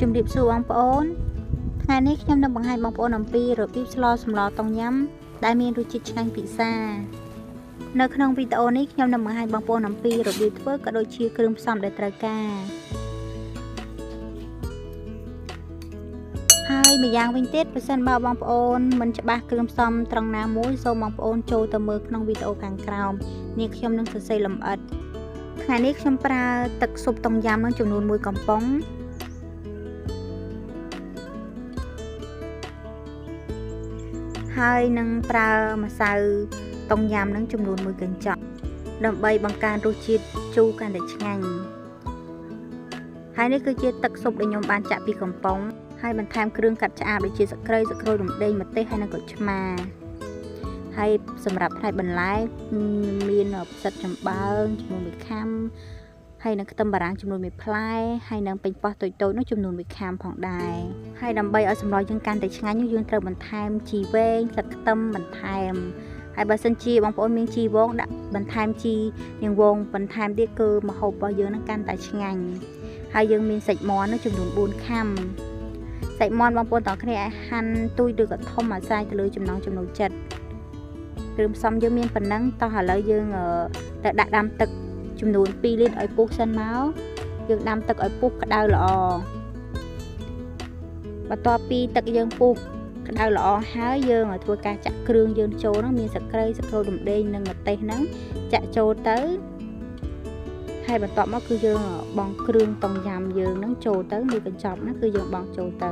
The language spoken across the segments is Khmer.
ជំរាបសួរបងប្អូនថ្ងៃនេះខ្ញុំនឹងបង្ហាញបងប្អូនអំពីរបៀបស្លសម្លតុងញ៉ាំដែលមានរសជាតិឆ្ងាញ់ពិសានៅក្នុងវីដេអូនេះខ្ញុំនឹងបង្ហាញបងប្អូនអំពីរបៀបធ្វើក៏ដូចជាគ្រឿងផ្សំដែលត្រូវការហើយម្យ៉ាងវិញទៀតបើសិនបើបងប្អូនមិនច្បាស់គ្រឿងផ្សំត្រង់ណាមួយសូមបងប្អូនចូលទៅមើលក្នុងវីដេអូខាងក្រោមនេះខ្ញុំនឹងសរសេរលម្អិតថ្ងៃនេះខ្ញុំប្រើទឹកស៊ុបតុងញ៉ាំនឹងចំនួន1កំប៉ុងហើយនឹងប្រើម្សៅតុងញ៉ាំនឹងចំនួន1កញ្ចក់ដើម្បីបង្កើនរសជាតិជូរកាន់តែឆ្ងាញ់ហើយនេះគឺជាទឹកស៊ុបដែលខ្ញុំបានចាក់ពីកំប៉ុងហើយបន្ថែមគ្រឿងកាត់ឆ្អាបដូចជាស្ក្រោយរំដេងម្ទេសហើយនិងក្រូចឆ្មាហើយសម្រាប់ផ្នែកបន្លែមានផ្សិតចំបើងចំនួន1ខាំហើយនឹងខ្ទឹមបារាំងចំនួន1ផ្លែហើយនឹងប៉េងប៉ោះតូចៗនោះចំនួន1ខាំផងដែរហើយដើម្បីឲ្យសម្លយើងកាន់តែឆ្ងាញ់នោះយើងត្រូវបន្ថែមជីវែងស្លឹកខ្ទឹមបន្ថែមហើយបើសិនជាបងប្អូនមានជីវងដាក់បន្ថែមជីនាងវងបន្ថែមទៀតគឺម្ហូបរបស់យើងនឹងកាន់តែឆ្ងាញ់ហើយយើងមានសាច់មាន់នោះចំនួន4ខាំសាច់មាន់បងប្អូនទាំងគ្នាអាចហាន់ទូចឬក៏ធំអាស្រ័យទៅលើចំណង់ចំណូលចិត្តគ្រឿងផ្សំយើងមានប៉ុណ្ណឹងតោះឥឡូវយើងទៅដាក់ដាំទឹកចំនួន2លីត្រឲ្យពុះសិនមកយើងដាំទឹកឲ្យពុះក្តៅល្អបន្ទាប់ពីទឹកយើងពុះក្តៅល្អហើយយើងធ្វើការចាក់គ្រឿងយើងចូលហ្នឹងមានស្ក្រោយរំដេងនិងម្ទេសហ្នឹងចាក់ចូលទៅហើយបន្ទាប់មកគឺយើងបង់គ្រឿងតុងញ៉ាំយើងហ្នឹងចូលទៅមួយកញ្ចប់ហ្នឹងគឺយើងបង់ចូលទៅ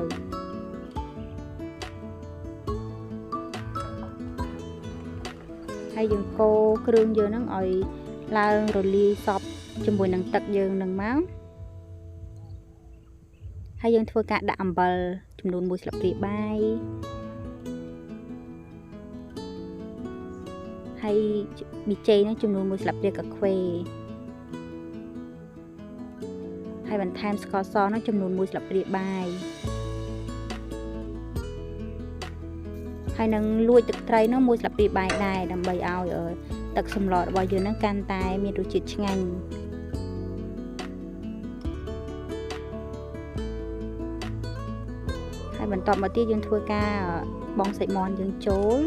ហើយយើងកូរគ្រឿងយើងហ្នឹងឲ្យឡើងរលាយសព្វជាមួយនឹងទឹកយើងនឹងមកហើយយើងធ្វើការដាក់អំបិលចំនួន1ស្លាបព្រាបាយហើយប៊ីចេងហ្នឹងចំនួន1ស្លាបព្រាកាហ្វេហើយបន្ថែមស្ករសហ្នឹងចំនួន1ស្លាបព្រាបាយហើយនឹងលួចទឹកត្រីនោះ1ស្លាបព្រាបាយដែរដើម្បីឲ្យទឹកសម្លរបស់យើងហ្នឹងកាន់តែមានរសជាតិឆ្ងាញ់ហើយបន្ទាប់មកទៀតយើងធ្វើការបង់សាច់មាន់យើងចូល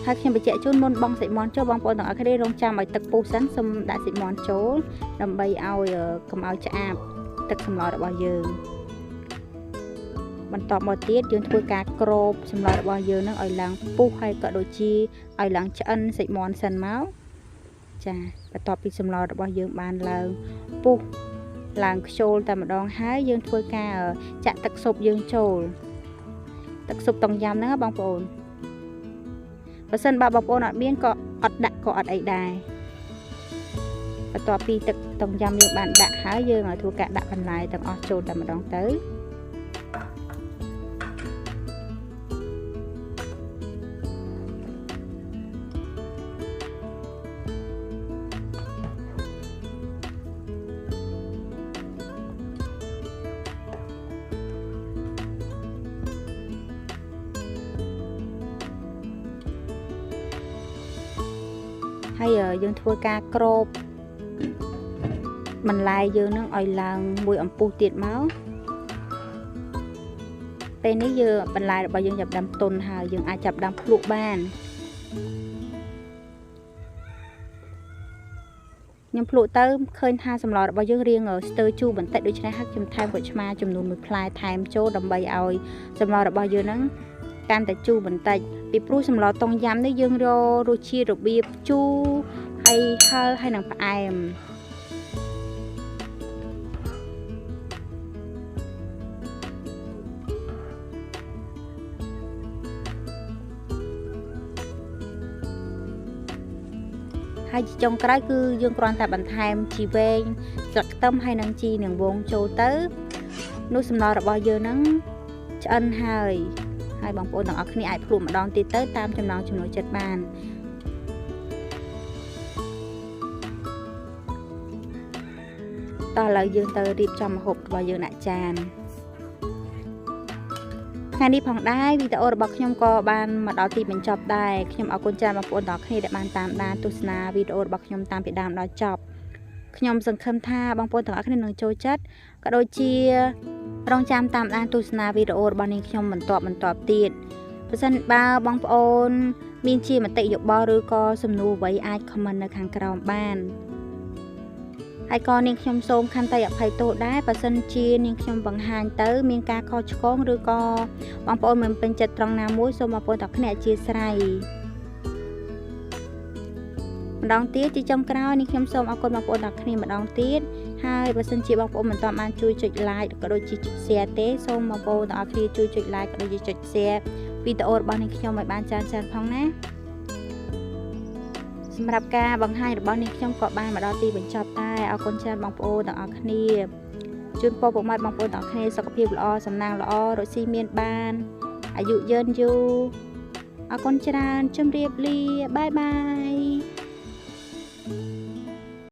ហើយខ្ញុំបញ្ជាក់ជូនមុនបង់សាច់មាន់ចូលបងប្អូនទាំងអស់គ្នារងចាំឲ្យទឹកពុះសិនសូមដាក់សាច់មាន់ចូលដើម្បីឲ្យកុំឲ្យឆ្អាបទឹកសម្លរបស់យើងបន្ទាប់មកទៀតយើងធ្វើការគ្របសម្លរបស់យើងនឹងឲ្យឡើងពុះហើយក៏ដូចជាឲ្យឡើងឆ្អិនសាច់មាន់សិនមកចាបន្ទាប់ពីសម្លរបស់យើងបានឡើងពុះឡើងខ្ជុលតែម្ដងហើយយើងធ្វើការចាក់ទឹកស៊ុបយើងចូលទឹកស៊ុបតុងញ៉ាំហ្នឹងបងប្អូនបើសិនបើបងប្អូនអត់មានក៏អត់ដាក់ក៏អត់អីដែរបន្ទាប់ពីទឹកតុងញ៉ាំយើងបានដាក់ហើយយើងឲ្យធ្វើការដាក់បន្លែទាំងអស់ចូលតែម្ដងទៅហើយយើងធ្វើការគ្របបន្លែយើងនឹងឲ្យឡើងមួយអំពុះទៀតមកពេលនេះយើងបន្លែរបស់យើងចាប់ដាំទុនហើយយើងអាចចាប់ដាំភ្លក់បានខ្ញុំភ្លក់ទៅឃើញថាសម្លរបស់យើងរៀងស្ទើរជូរបន្តិចដូច្នេះហើយខ្ញុំថែមក្រូចឆ្មាចំនួន1ផ្លែថែមចូលដើម្បីឲ្យសម្លរបស់យើងហ្នឹងកាន់តែជូរបន្តិចពីព្រោះសម្លតុងញ៉ាំនេះយើងរករសជាតិរបៀបជូរហើយហឹរហើយនឹងផ្អែមហើយចុងក្រោយគឺយើងគ្រាន់តែបន្ថែមជីវែងស្លឹកខ្ទឹមហើយនឹងជីនាងវងចូលទៅនោះសម្លរបស់យើងហ្នឹងឆ្អិនហើយបងប្អូនទាំងអស់គ្នាអាចភ្លក់ម្ដងទៀតទៅតាមចំណង់ចំណូលចិត្តបានតោះឥឡូវយើងទៅរៀបចំម្ហូបរបស់យើងដាក់ចាន ថ្ងៃនេះផងដែរវីដេអូរបស់ខ្ញុំក៏បានមកដល់ទីបញ្ចប់ដែរខ្ញុំអរគុណច្រើនបងប្អូនទាំងអស់គ្នាដែលបានតាមដានទស្សនាវីដេអូរបស់ខ្ញុំតាំងពីដើមដល់ចប់ខ្ញុំសង្ឃឹមថាបងប្អូនទាំងអស់គ្នានឹងចូលចិត្តក៏ដូចជារងចាំតាមដានទស្សនាវីដេអូរបស់នាងខ្ញុំបន្តទៀតបើសិនបើបងប្អូនមានជាមតិយោបល់ឬក៏សំណួរអ្វីអាច comment នៅខាងក្រោមបានហើយក៏នាងខ្ញុំសូមខន្តីអភ័យទោសដែរបើសិនជានាងខ្ញុំបង្ហាញទៅមានការខុសឆ្គងឬក៏បងប្អូនមិនពេញចិត្តត្រង់ណាមួយសូមបងប្អូនទាំងគ្នាអធិស្ឋានម្ដងទៀតជាចុងក្រោយនាងខ្ញុំសូមអរគុណបងប្អូនទាំងគ្នាម្ដងទៀតហើយបើសិនជាបងប្អូនមិនទាន់បានជួយចុច like ក៏ដូចជាចុច share ទេសូមបងប្អូនទាំងអស់គ្នាជួយចុច like ក៏ដូចជាចុច share វីដេអូរបស់នាងខ្ញុំឲ្យបានច្រើនផងណាសម្រាប់ការបង្ហាញរបស់នាងខ្ញុំក៏បានមកដល់ទីបញ្ចប់ដែរអរគុណច្រើនបងប្អូនទាំងអស់គ្នាជូនពរពុកម៉ែបងប្អូនទាំងអស់គ្នាសុខភាពល្អសំណាងល្អរកស៊ីមានបានអាយុយឺនយូរអរគុណច្រើនជម្រាបលាបាយបាយ